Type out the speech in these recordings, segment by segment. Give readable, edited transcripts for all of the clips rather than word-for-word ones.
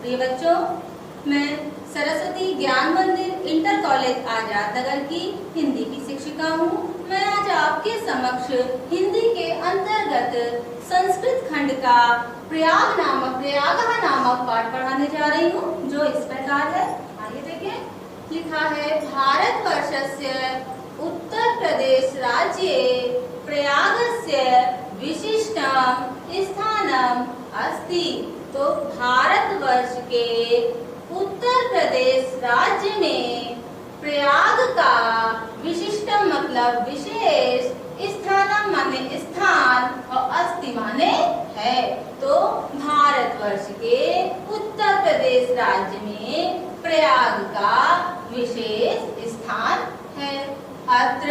प्रिय बच्चों, मैं सरस्वती ज्ञान मंदिर इंटर कॉलेज आजाद नगर की हिंदी की शिक्षिका हूँ। मैं आज आपके समक्ष हिंदी के अंतर्गत संस्कृत खंड का प्रयागः नामक पाठ पढ़ाने जा रही हूँ, जो इस प्रकार है। आइए देखें। लिखा है, भारतवर्षस्य उत्तर प्रदेश राज्ये प्रयागस्य विशिष्टम स्थानम अस्ति। तो भारतवर्ष के उत्तर प्रदेश राज्य में प्रयाग का विशिष्टम मतलब विशेष, स्थानम माने स्थान और अस्ति माने है। तो भारतवर्ष के उत्तर प्रदेश राज्य में प्रयाग का विशेष स्थान है। अत्र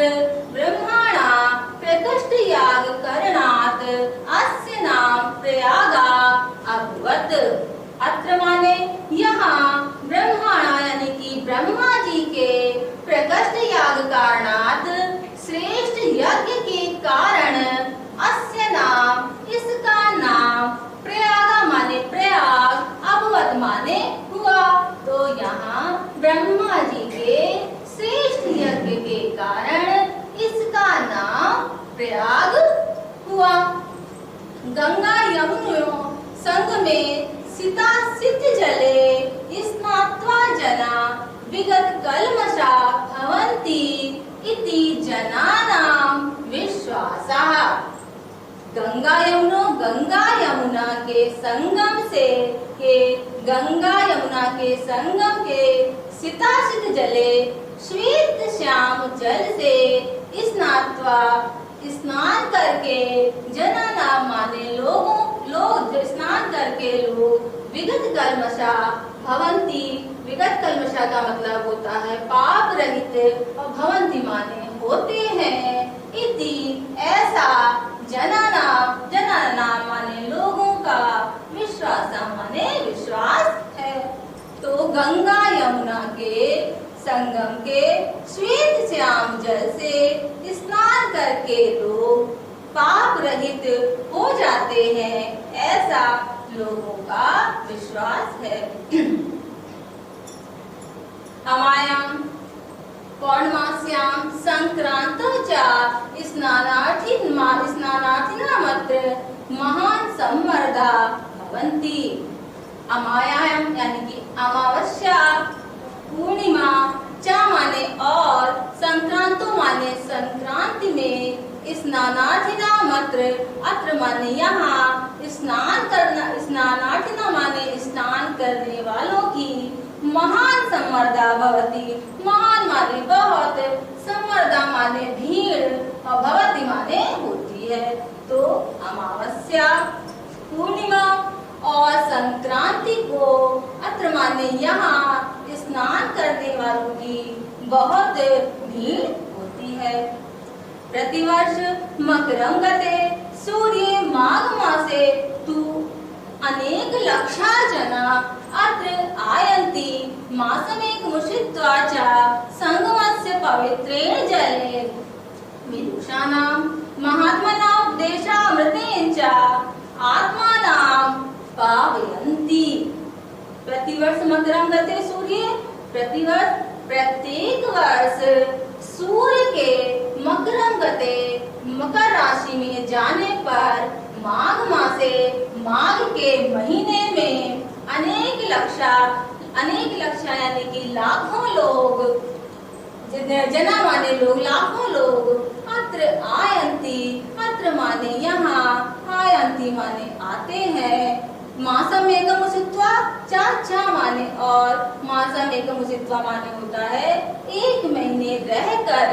ब्रह्मणा प्रकृष्ट याग करणात् अस्य नाम प्रयागा अभवत्। अत्र माने यहाँ, ब्रह्मणा यानी कि ब्रह्मा जी के प्रकृष्ट याग कारणात्, श्रेष्ठ यज्ञ के कारण, अस्य नाम इसका नाम प्रयागा माने प्रयाग, अभवत् माने हुआ। तो यहाँ ब्रह्मा जी के श्रेष्ठ यज्ञ के कारण इसका नाम प्रयाग हुआ। गंगा यमुनयोः संगमे सिता सित जले स्नात्वा जना विगत कल्मषा भवन्ति इति जनानां विश्वासः। गंगा यमुना के संगम के सितासित जले श्वेत श्याम जल से स्नान करके, जनाना माने लोग स्नान करके लोग, विगत कल्मषा भवन्ति, विगत कल्मषा का मतलब होता है पाप रहित, और भवन्ति माने होते हैं, इति ऐसा, जनाना माने लोगों का, विश्वास माने विश्वास है। तो गंगा यमुना के संगम के श्वेत श्याम जल से स्नान करके लोग पाप रहित हो जाते हैं, ऐसा लोगों का विश्वास है। अमायां पौर्णमास्यां संक्रांतौ च स्नानार्थिनामत्र महान सम्मर्दा भवन्ति। अमायां यानी कि अमावस्या, पूर्णिमा, चा माने और, संक्रांतो माने संक्रांति में, स्नानार्थिना मात्र, अत्र माने यहाँ, स्नान करना, स्नानार्थिना माने स्नान करने वालों की, महान सम्मर्दा भवति, महान माने बहुत, सम्मर्दा माने भीड़, और भवति माने होती है। तो अमावस्या, पूर्णिमा और संक्रांति को, अत्र माने यहाँ, स्नान करने वालों की बहुत भीड़ होती है। प्रतिवर्ष मकरं गते सूर्ये माघ मासे तु अनेक लक्षा जना अत्र आयन्ति मासमेकमुषित्वा च संगमस्य पवित्रेण जले विदुषाणां महात्मनां उपदेशामृतेन च आत्मानां पावयन्ति। प्रतिवर्ष मकरं गते सूर्य, प्रतिवर्ष प्रत्येक वर्ष सूर्य के मकरं गते, मकर राशि में जाने पर, माघ मासे, माघ के महीने में, अनेक लक्षा यानी कि लाखों लोग, जना माने लोग, लाखों लोग, अत्र आयन्ति, अत्र माने यहाँ, आयन्ति माने आते हैं, मासम एकम उषित्वा, चा माने और, मासम एकम उषित्वा माने होता है एक महीने रहकर,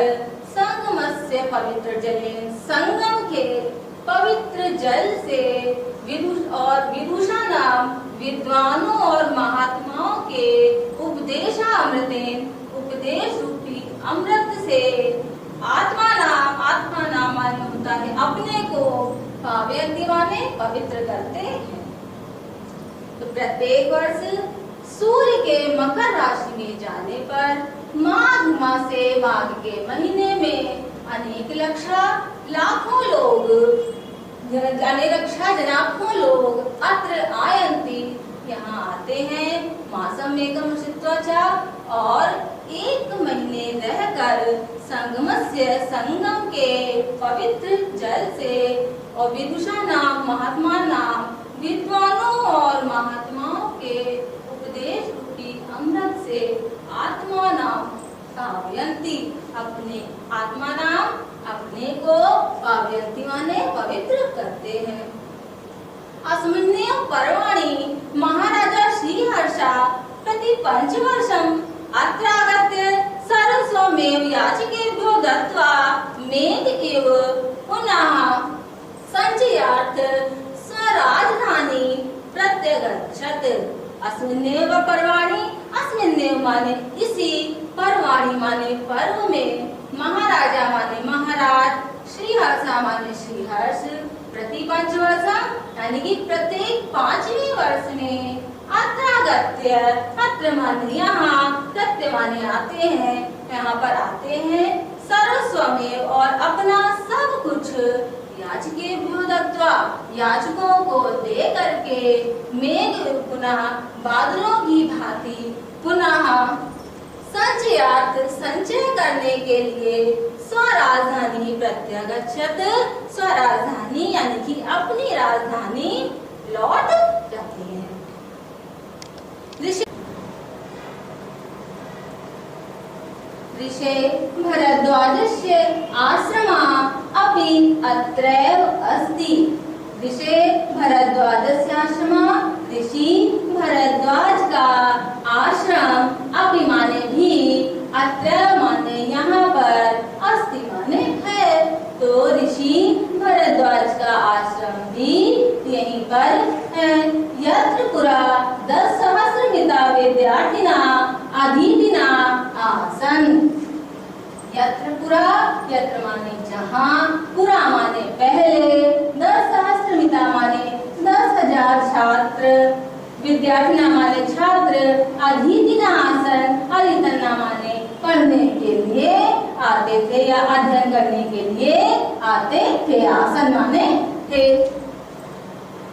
संगमस्य पवित्र जले, संगम के पवित्र जल से, विदुषाणां विद्वानों और महात्माओं के, उपदेशामृतेन उपदेश रूपी अमृत से, आत्मा नाम माने होता है अपने को, पावयन्ति माने पवित्र करते हैं। तो प्रत्येक वर्ष सूर्य के मकर राशि में जाने पर, माघ मासे, माघ के महीने में, अनेक लाखों लोग, लाखों लोग अत्र आयन्ति, यहाँ आते हैं, पुण्यकम शित्वा और 1 महीने रहकर संगमस्य संगम के पवित्र जल से और विदुषा नाम महात्मा नाम विद्वानों और महात्माओं के उपदेश रूपी अमृत से आत्मा नाम पावयंती अपने आत्मा नाम अपने को पावयंती माने पवित्र करते हैं। अस्मिन्नेव पर्वाणि महाराजा श्रीहर्षा प्रति पंचवर्षम् अत्र आगत्य सर्वस्वमेव याचकेभ्यो दत्त्वा मेघ इव पुनः सञ्चयार्थ स्वराजधानी प्रत्यगच्छत्। अस्मिन्नेव पर्वाणि, अस्मिन्नेव माने इसी, पर्वाणि माने पर्व में, महाराजा माने महाराज, श्रीहर्षा माने श्रीहर्ष, प्रति पंचवर्षम यानी कि प्रत्येक 5वें वर्ष में अत्रागत्य, अत्र माने यहाँ, गत्य माने आते हैं, यहाँ पर आते हैं, सर्वस्वमेव और अपना सब कुछ याचकेभ्यो दत्त्वा याचकों को दे करके मेघ पुनः बादलों की भांति पुनः संचयार्थ संचय करने के लिए स्वराजधानी प्रत्यगच्छत्, स्वराजधानी यानी कि अपनी राजधानी लौट जाते हैं। ऋषे भरद्वाजस्य आश्रमा अपि अत्रैव अस्ति। ऋषे भरद्वाजस्य आश्रमा, ऋषि भरद्वाज का आश्रम अपि माने भी, अत्र माने यहाँ पर, अस्ति माने है, तो ऋषि भरद्वाज का आश्रम भी यहीं पर है। यत्र पुरा 10,000 विद्यार्थिना अधीतिना आसन। यत्र पुरा, यत्र माने जहाँ, पुरा माने पहले, 10,000 माने 10,000 छात्र, विद्यार्थिना माने छात्र, अधीतिना आसन, अधीतना माने पढ़ने के लिए आते थे या अध्ययन करने के लिए आते थे, आसन माने थे।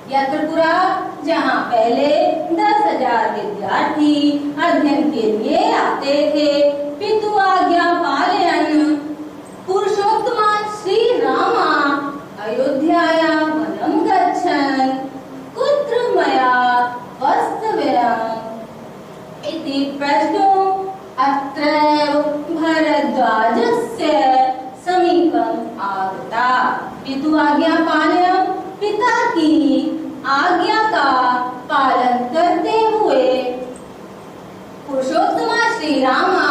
यत्र पुरा जहाँ पहले 10,000 विद्यार्थी अध्ययन के लिए आते थे। पितु आज्ञा पालयन् पुरुषोत्तमा श्री रामा अयोध्याया वनं गच्छन् कुत्र मया वास्तव्यम् इति प्रश्नो अत्रैव भरद्वाजस्य समीपम् आगता। पितु आज्ञा पालयन्, पिता की आज्ञा का पालन करते हुए पुरुषोत्तमा श्री रामा,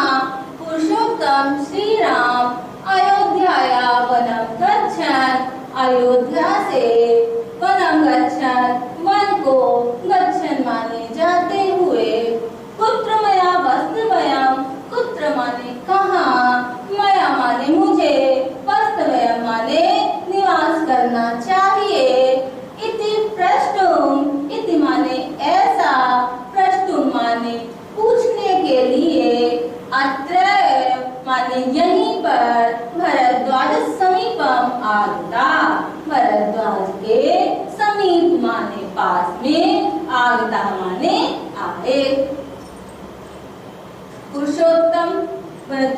पुरुषोत्तम श्री राम अयोध्याया वनं गच्छन्, अयोध्या से वनं गच्छन्, वन को गच्छन् माने जाते हुए, कुत्र मया वास्तव्यम्, कुत्र माने कहाँ, मया माने मुझे, वास्तव्यम् माने निवास करना चाहिए, इति प्रश्नुम, इति माने ऐसा, प्रश्नुम माने पूछने के लिए, अत्र माने यहीं पर, भरद्वाज समीपम आगता, भरद्वाज के समीप माने पास में, आगता माने आए। पुरुषोत्तम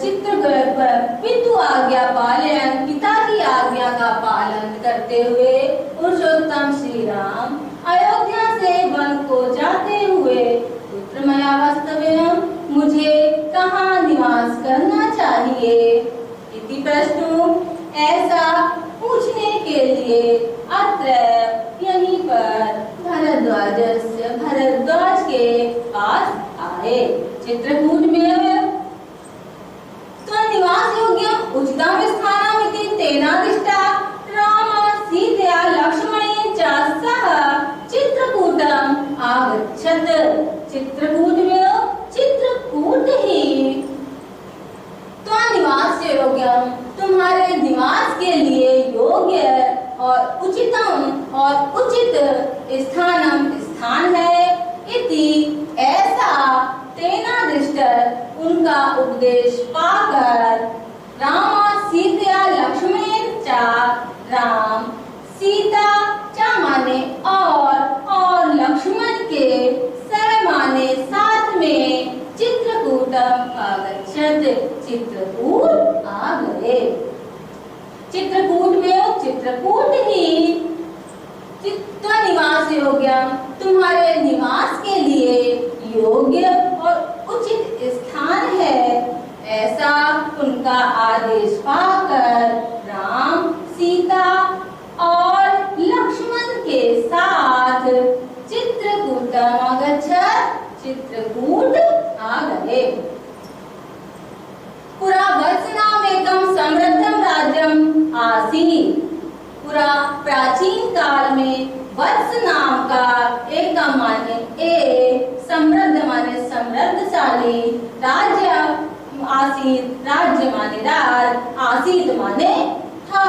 चित्रगुप्त पितु आज्ञा पालन, पिता की आज्ञा का पालन करते हुए पुरुषोत्तम श्री राम अयोध्या से वन को जाते हुए, पुत्र मया वास्तव्यम्, मुझे कहाँ निवास करना चाहिए, इति प्रश्नो, ऐसा पूछने के लिए, अत्र यहीं पर भरद्वाज के पास आए। चित्रकूट में निवास योग्यम् उचितं स्थानम् इति तेनादिष्टा राम सीतया लक्ष्मणेन च सह चित्रकूटम् आगच्छत्। चित्रकूट में, चित्रकूट ही निवास योग्यम्, तुम्हारे निवास के लिए योग्य और उचितम और उचित स्थानम स्थान है, इति ऐसा तेना दृष्ट उनका उपदेश पाकर, राम सीता लक्ष्मण चा, राम सीता चा माने और लक्ष्मण के सह माने साथ में, चित्रकूट आ गए। चित्रकूट में चित्रकूट ही निवास योग्य, तुम्हारे निवास के लिए योग्य और उचित स्थान है, ऐसा उनका आदेश पाकर राम, सीता और लक्ष्मण के साथ चित्रकूटम गच्छत्, चित्रकूट आ गए। पुरा वत्सनामेकं समृद्धं राज्यम आसीत्। पुरा प्राचीन काल में वत्स नाम का एक समृद्ध माने समृद्धशाली राज्य आसीत, राज्य माने राज, आसीत माने था।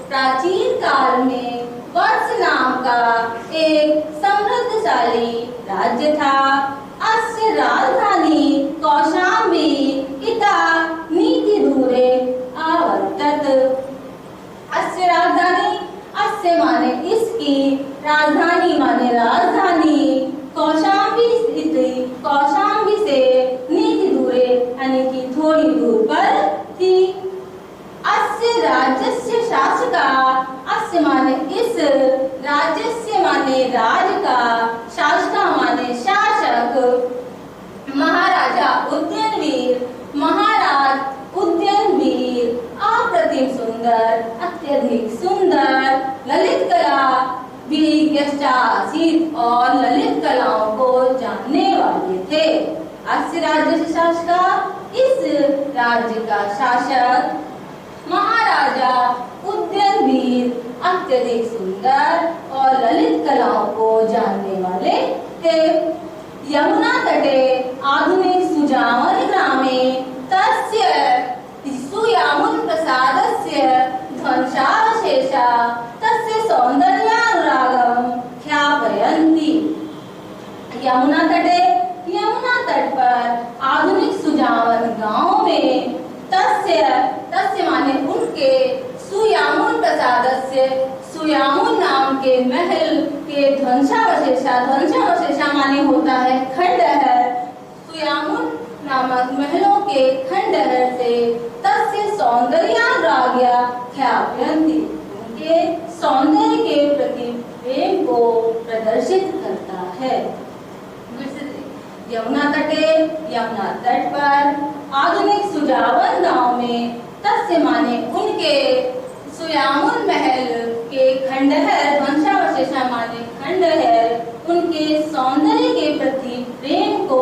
प्राचीन काल में वत्स नाम का एक समृद्धशाली राज्य था। अस्य राजधानी कौशाम्बी इता नीति दूरे आवर्तत। अस्य राजधानी, अस्य माने इसकी, राजधानी माने राजधानी, कौशाम्बी स्थित, कौशाम्बी से नीति दूरे यानी कि थोड़ी दूर पर थी। अस्य राज्यस्य शासका, अस्य माने इस, राज्यस्य माने राज का, शासका माने शासक, महाराजा उदयनवीर, महाराज उदयनवीर अप्रतिम सुंदर, अत्यधिक सुंदर, ललित कला आसीत और ललित कलाओं को जानने वाले थे। अस्य राज्य से शासका, इस राज्य का शासक, महाराजा उदयनवीर अत्यधिक सुंदर और ललित कलाओं को जानने वाले थे। यमुना तटे आधुनिक सुजावन ग्रामे तस्य सुयामुन प्रसादस्य ध्वंसावशेषा तस्य सौंदर्यानुरागं ख्यापयन्ति। यमुना तटे, यमुना तट पर आधुनिक सुजावन गांव में तस्य माने उनके, सुयामुन प्रसादस्य, सुयामुन नाम के महल के ध्वंसावशेषा, ध्वंसावशेषा माने होता है खंडहर, सुयामुन नामक महलों के खंडहर से तस्य सौंदर्यानुराग्या ख्यापयन्ति, उनके सौंदर्य के प्रति प्रेम को प्रदर्शित करता है। यमुना तटे, यमुना तट पर आधुनिक सुजावन गांव में तस्य माने उनके, सुयामुन महल के खंडहर, ध्वंसावशेषा माने खंडहर, उनके सौंदर्य के प्रति प्रेम को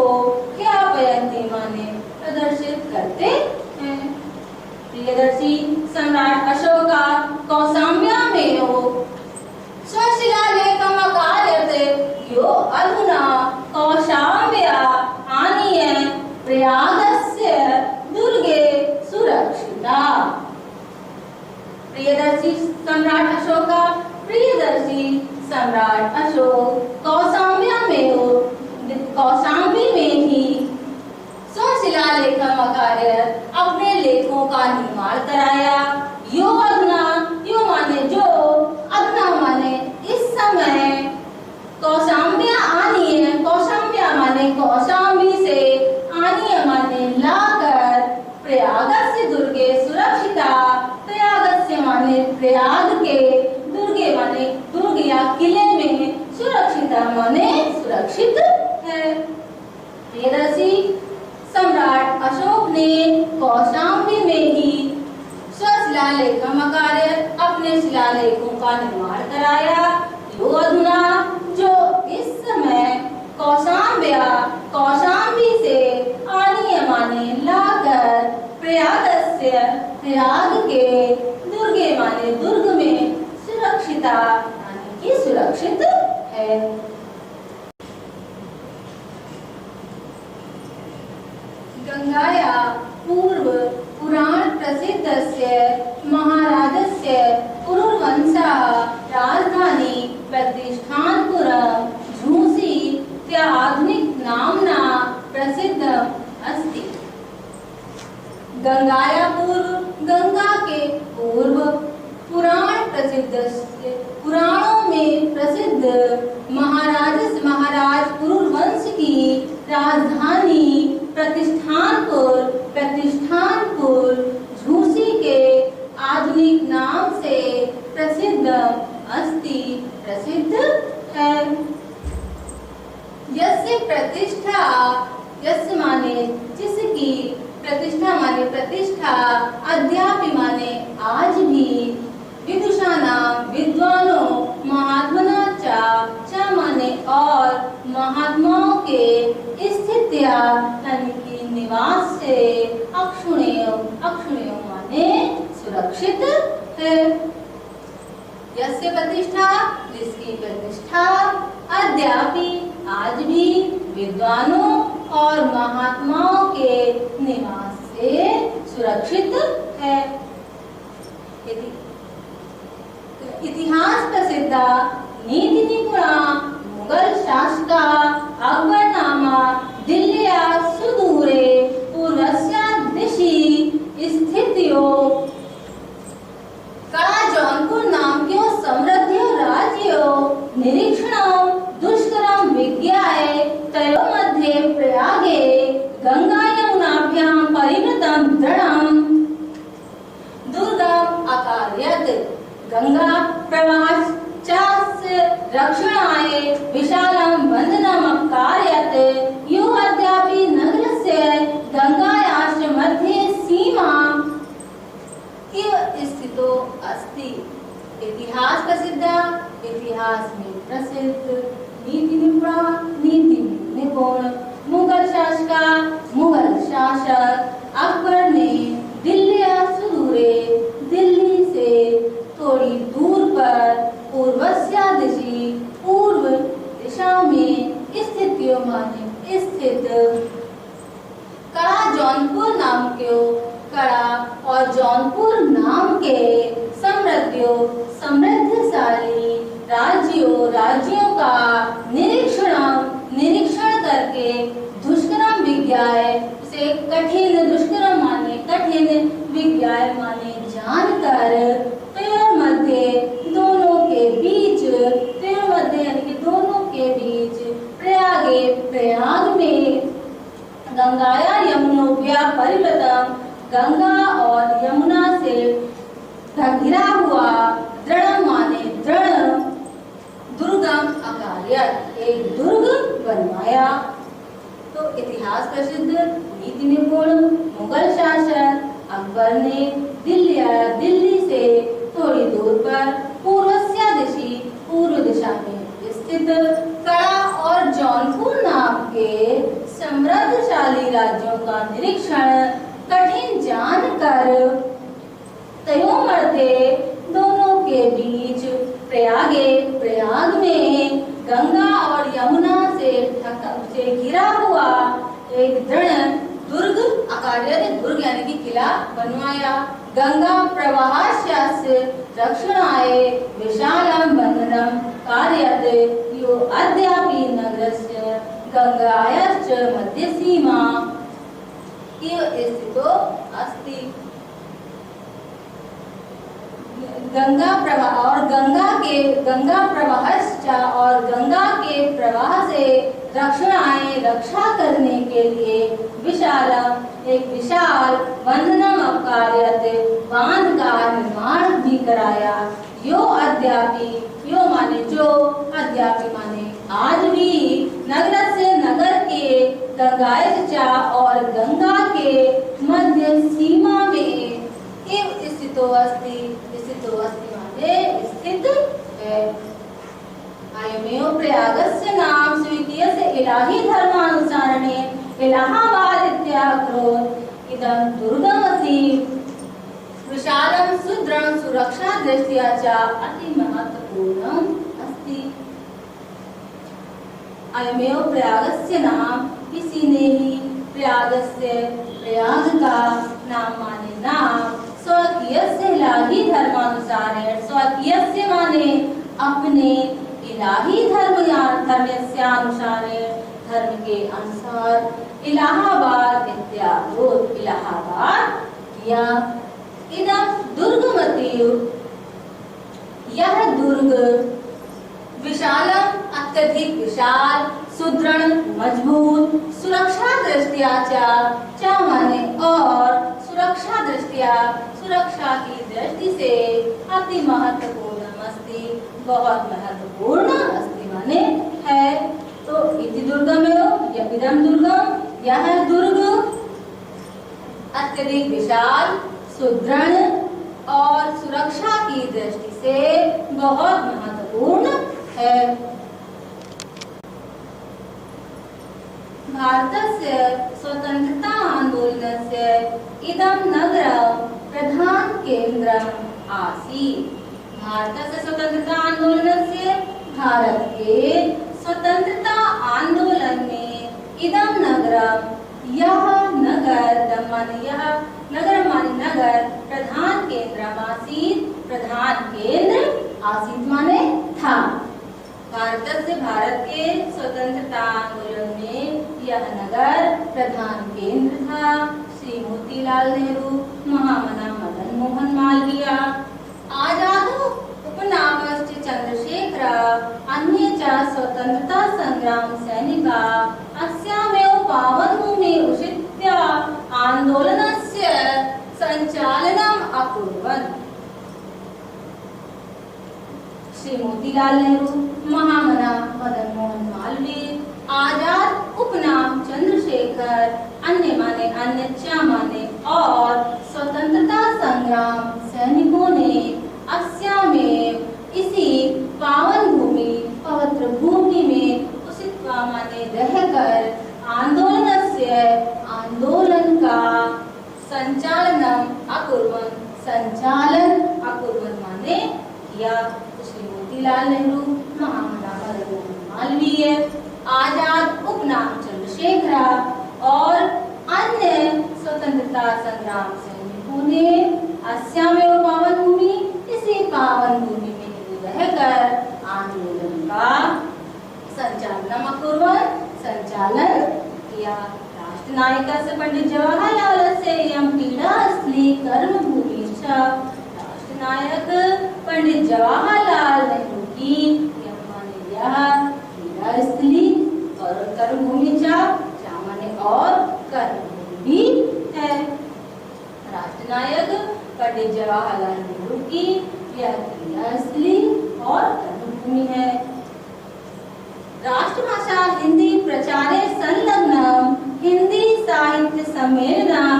ख्यापयन्ति माने प्रदर्शित करते हैं। प्रियदर्शी सम्राट अशोका कौशाम्ब्यामेव स्वशिलालेखम् अकारयत्, यो अधुना कौशाम्ब्या आनीय प्रयागस्य दुर्गे सुरक्षिता। प्रियदर्शी सम्राट अशोका, प्रियदर्शी सम्राट अशोक कौशाम्ब्यामेव, कौशाम्बी में ही स्वशिलालेखम् अकारयत्, अपने लेखों का निर्माण कराया। यो अधुना, यो माने जो, अधुना माने इस समय, कौशाम्ब्या आनीय, कौशाम्ब्या माने कौशाम्बी से, आनीय माने लाकर, प्रयागस्य दुर्गे सुरक्षिता, प्रयागस्य माने प्रयाग के, दुर्गे माने दुर्ग या किले में, सुरक्षिता माने सुरक्षित है। प्रियदर्शी सम्राट अशोक ने कौशाम्बी में ही स्वशिलालेखम् अकारयत्, अपने शिलालेखों का निर्माण कराया। यो अधुना, जो इस समय, कौशाम्ब्या, कौशाम्बी से, आनीय माने लाकर, प्रयागस्य, प्रयाग के, दुर्गे माने दुर्ग में, सुरक्षिता यानी कि सुरक्षित है। गंगाया पूर्व पुराण प्रसिद्धस्य महाराजस्य पुरुर्वंशः राजधानी प्रतिष्ठानपुरं झूसी इत्याधुनिक नाम्ना प्रसिद्धम् अस्ति। गंगाया पूर्व, गंगा के पूर्व, पुराण प्रसिद्धस्य, पुराणों में प्रसिद्ध महाराज पुरुर्वंश की राजधानी प्रतिष्ठानपुर, यस्य प्रतिष्ठा, यस्य माने जिसकी, प्रतिष्ठा माने प्रतिष्ठा, अद्यापि माने आज भी, विदुषानाम विद्वानों, महात्मना चा माने और, महात्माओं के स्थित्या यानी कि निवास से, अक्षुण्य, अक्षुण्य माने सुरक्षित है। यस्य प्रतिष्ठा, जिसकी प्रतिष्ठा, अद्यापि आज भी, विद्वानों और महात्माओं के निवास से सुरक्षित है। इतिहास प्रसिद्ध नीति निपुणा मुगल शासका अकबरनामा दिल्लिया सुदूरे पूर्वस्या दिशि स्थितियो कड़ा जौनपुर नामक्यो समृद्धियो राज्यो निरीक्षणं दुष्करं विज्ञाय तयो मध्ये प्रयागे गंगा यमुनाभ्यां परिवृतं दृढं दुर्गम अकार्यत गंगा प्रवाहश्चास्य रक्षणाय विशालं बन्धनम् अकारयत् यो अद्यापि नगरस्य गंगायाश्च मध्ये सीमाम् इव स्थितो अस्ति। इतिहास प्रसिद्ध, इतिहास में प्रसिद्ध, नीति निपुणा, नीति निपुण, मुगल शासका, मुगल शासक अकबर ने दिल्लिया सुदूरे, दिल्ली से थोड़ी दूर पर, पूर्वस्या दिशि, पूर्व दिशा में, स्थितियों माने स्थित, कड़ा जौनपुर नाम के, कड़ा और जौनपुर नाम के समृद्धियों, समृद्धशाली राज्यों, राज्यों का निरीक्षण करके दुष्कर्म विज्ञाय, उसे कठिन, दुष्कर्म माने कठिन, विज्ञाय माने जानकर, तयोर मध्य दोनों के बीच, तयोर मध्य यानी कि दोनों के बीच, प्रयागे प्रयाग में, गंगाया यमुनोभ्या परिवृतम, गंगा और यमुना से घिरा हुआ, दृढ़ माने दृढ़, दुर्गम अकार्यत, एक दुर्ग बनवाया। तो इतिहास प्रसिद्ध, नीति निपुण, मुगल शासक अकबर ने दिल्ली से थोड़ी दूर पर, पूर्वस्या दिशि, पूर्व दिशा में स्थित, कड़ा और जौनपुर नाम के समृद्धशाली राज्यों का निरीक्षण कठिन जानकर, तयों मध्य दोनों के बीच, प्रयागे प्रयाग में, गंगा और यमुना से घिरा हुआ एक दृढ़ दुर्ग, अकार्यत दुर्ग यानी कि किला बनवाया। गंगा प्रवाहस्य रक्षणाय विशालं बन्धनं कारयत् यो अद्यापि नगरस्य गंगायाश्च मध्यसीमा इव स्थितो अस्ति। गंगा प्रवाह और गंगा प्रवाह से रक्षा करने के लिए एक विशाल बंधनम अकारयत, बांध का निर्माण भी कराया। यो अद्यापि, यो माने जो, अद्यापि माने आज भी, नगर से नगर के गंगायचा और गंगा के मध्य सीमा में, स्थितो अस्ति, स्थितो अस्ति माने स्थित है। अयमेव प्रयागस्य नाम स्वीक्रियस्य इलाही धर्मानुसारणे इलाहाबाद इत्याख्रोत् इदं दुर्गमति विशालं सुदृढं सुरक्षा दृष्ट्या च अति महत्वपूर्णम् अस्ति। अयमेव प्रयागस्य नाम, इसी ने ही प्रयाग का नाम माने नाम, स्वकीयस्य इलाही धर्मानुसारेण, स्वकीयस्य माने अपने, इलाही धर्मस्यानुसारेण धर्म के अनुसार, इलाहाबाद इत्याख्रोत् इलाहाबाद किया। इदं दुर्गमति, यह दुर्ग, विशालम अत्यधिक विशाल, सुदृढ़ मजबूत, सुरक्षा दृष्टिया चा माने और, सुरक्षा दृष्टिया, सुरक्षा की दृष्टि से, अति महत्वपूर्ण अस्ति, बहुत महत्वपूर्ण अस्ति माने है। तो इति दुर्गमेव इदम दुर्गम, यह दुर्ग अत्यधिक विशाल, सुदृढ़ और सुरक्षा की दृष्टि से बहुत महत्वपूर्ण है। भारतस्य स्वतंत्रता आंदोलनस्य इदं नगरं प्रधान केन्द्रम् आसीत्। भारतस्य स्वतंत्रता आंदोलनस्य, भारत के स्वतंत्रता आंदोलन में इदं नगरं, यह नगर माने प्रधान केंद्र आसीत, प्रधान केंद्र आसीत माने था। भारत के स्वतंत्रता आंदोलन में यह नगर प्रधान केंद्र था। श्री मोतीलाल नेहरू, महामना मदन मोहन मालवीय, आजादो उपनामश्च चंद्रशेखर, अन्ये च स्वतंत्रता संग्राम सैनिका अस्यामेव पावनभूमि उषित्य आंदोलनस्य संचालनम् अकुर्वन्। श्री मोतीलाल नेहरू, महामना मदन मोहन मालवीय, आजाद उपनाम चंद्रशेखर, अन्य माने और स्वतंत्रता संग्राम सैनिकों ने अस्यामेव, इसी पावन भूमि, पवित्र भूमि में उषित्वा माने रहकर आंदोलन का संचालन अकुर्वन् माने किया। श्री मोतीलाल नेहरू, महामना मदन मोहन मालवीय, आजाद उपनाम चंद्रशेखर और अन्य स्वतंत्रता संग्राम सैनिकों ने अस्यामेव पावन भूमि, इसी पावन भूमि में रहकर आंदोलन का संचालन किया। राष्ट्रनायकस्य पंडित जवाहरलालस्य इयं पीडास्थली कर्मभूमि च। राष्ट्रनायक पंडित जवाहरलाल नेहरू की यह पीडास्थली और कर्मभूमि च, माने और कर्मभूमि भी है। राष्ट्रनायक पंडित जवाहरलाल नेहरू की यह पीडास्थली और कर्मभूमि है। राष्ट्रभाषा हिंदी प्रचारे संलग्न हिंदी साहित्य सम्मेलनम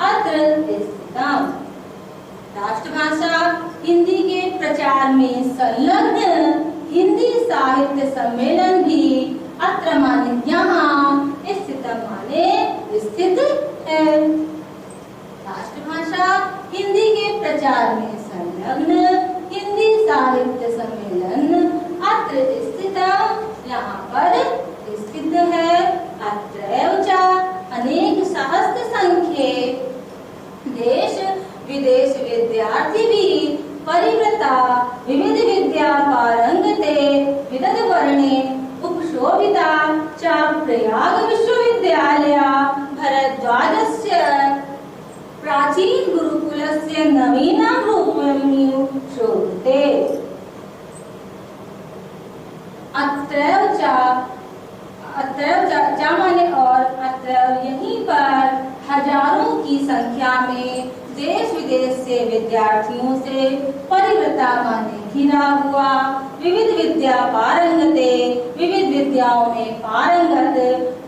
अत्र स्थितम्। राष्ट्रभाषा हिंदी के प्रचार में संलग्न हिंदी साहित्य सम्मेलन भी अत्र माने यहाँ स्थित माने स्थित है। राष्ट्रभाषा हिंदी के प्रचार में संलग्न हिंदी साहित्य सम्मेलन अत्र स्थित, यहाँ पर स्थित है। अत्रैव च अनेक सहस्त्र संख्ये देश विदेश विद्यार्थी भी परिवृता विविध विद्या पारंगते विदध वर्णे उपशोभिता च प्रयाग विश्वविद्यालय भरद्वाजस्य प्राचीन गुरुकुलस्य नवीनं रूपं शोभते। अत्रैव माने और अत्रैव यहीं पर हजारों की संख्या में देश विदेश से विद्यार्थियों से परिवृता माने घिरा हुआ, विविध विद्या पारंगते विविध विद्याओं में पारंगत,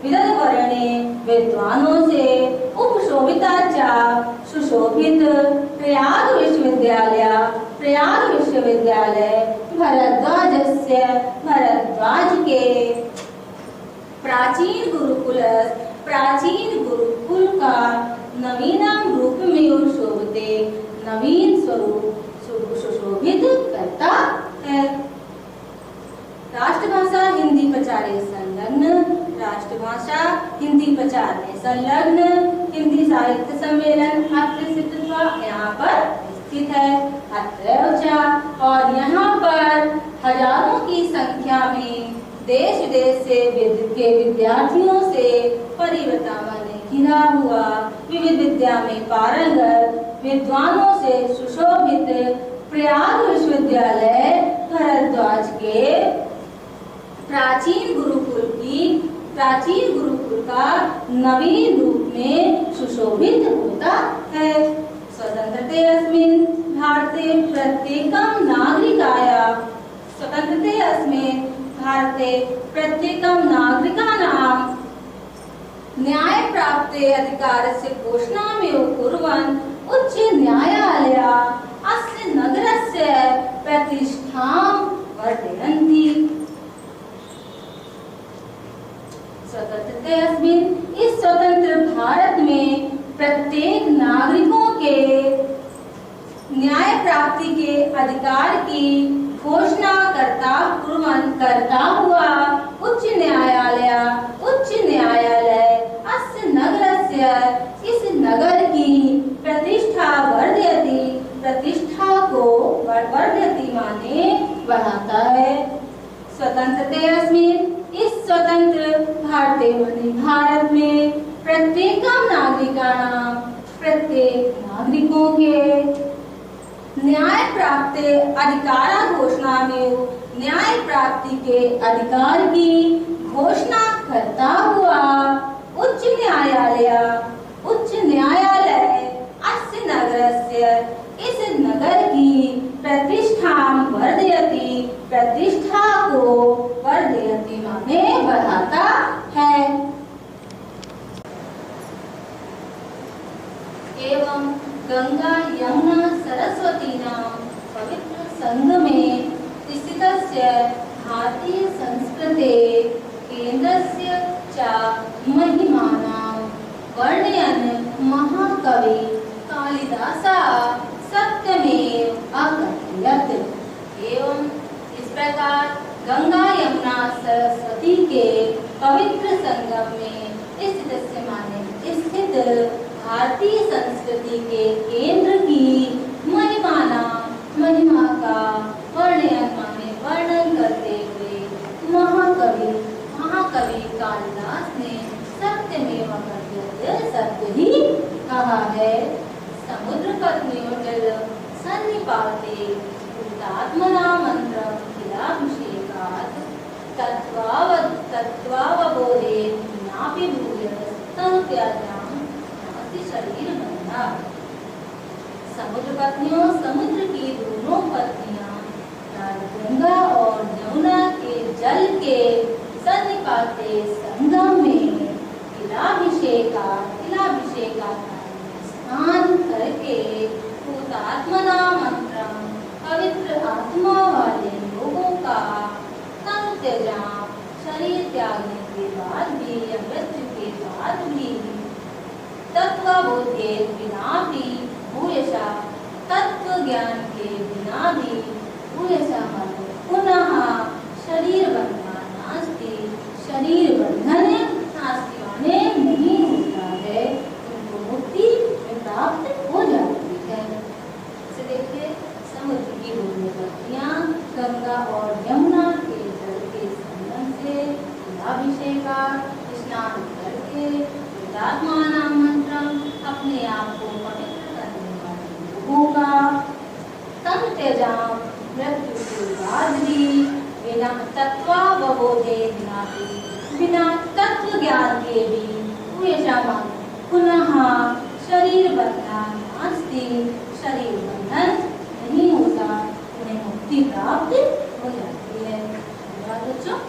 विदध वर्णे विद्वानों से उपशोभिता चा सुशोभित प्रयाग विश्वविद्यालय भरद्वाज के प्राचीन गुरुकुल का नवीनम रूप में शोभते, नवीन स्वरूप सुशोभित करता है। राष्ट्रभाषा हिंदी प्रचारे संलग्न, राष्ट्रभाषा हिंदी प्रचार में संलग्न हिंदी साहित्य सम्मेलन यहाँ पर स्थित है। अत्रैव च और यहाँ पर हजारों की संख्या में देश विदेश के विद्यार्थियों से परिवृता माने घिरा हुआ, विविध विद्या में पारंगत विद्वानों से सुशोभित प्रयाग विश्वविद्यालय भरद्वाज के प्राचीन गुरुकुल का नवीन रूप में सुशोभित होता है। स्वतंत्रतेऽस्मिन् भारते प्रत्येकं नागरिकानां न्यायप्राप्ते अधिकारस्य घोषणामेव कुर्वन् उच्च न्यायालया अस्य नगरस्य प्रतिष्ठां वर्धयन्ति। स्वतंत्रतास्मिन्, इस स्वतंत्र भारत में प्रत्येक नागरिकों के न्याय प्राप्ति के अधिकार की घोषणा करता हुआ उच्च न्यायालय अस्य नगरस्य, इस नगर की प्रतिष्ठा वर्धयति, प्रतिष्ठा को वर्धयति माने बढ़ाता है। स्वतंत्रतास्मिन्, इस स्वतंत्र भारते माने भारत में प्रत्येक नागरिकों के न्याय प्राप्ति अधिकार घोषणा में न्याय प्राप्ति के अधिकार की घोषणा करता हुआ उच्च न्यायालय अस्य नगरस्य, इस नगर की प्रतिष्ठां वर्धयति, प्रतिष्ठा को वर्धयति माने बढ़ाता है। एवं गंगा यमुना सरस्वतीनां पवित्र संगमे स्थितस्य भारतीय संस्कृते केन्द्रस्य च महिमानां वर्णयन् महाकवि कालिदासः सत्यमेव अकथयत्। एवं इस प्रकार गंगा यमुना सरस्वती के पवित्र संगम में स्थित भारतीय संस्कृति के केंद्र की महिमा का वर्णन करते हुए महाकवि कालिदास ने सत्यमेव कथयत्, सत्य ही कहा है। समुद्र पत्न्योर्जल सन्निपाते भूतात्मना मंत्रं किलाभिषेकात् तत्त्वावबोधे नापि भूयस्तनुत्याज्यां नास्ति शरीर बंधा। समुद्र पत्नियों, समुद्र की दोनों पत्नियां गंगा और यमुना के जल के सन्निपाते संगम में तिलाभिषेका स्नान करके भूतात्मना मंत्रम, पवित्र आत्मा वाले लोगों का तन त्यजाम, शरीर त्यागने के बाद भी या मृत्यु के बाद भी तत्वबोधे बिना भी भूयशा, तत्व ज्ञान के बिना भी भूयशा माने पुनः शरीर बंधन नास्ति, शरीर बंधन नास्ति माने नहीं होता है, उनको मुक्ति प्राप्त हो जाती है। इसे देखिए, समुद्र की दोनों पत्नियां गंगा और यमुना के जल के संगम से अभिषेका स्नान करके वेदात्मानां मंत्रम, अपने आप को पवित्र करने वाले लोगों का तन त्यजाम, मृत्यु के बाद भी बिना तत्वावबोधे बिना तत्व ज्ञान के भी भूयशा माने पुनः शरीर बंधन नास्ति, शरीर बंधन नहीं होता, उन्हें मुक्ति प्राप्त हो जाती है। धन्यवाद बच्चों।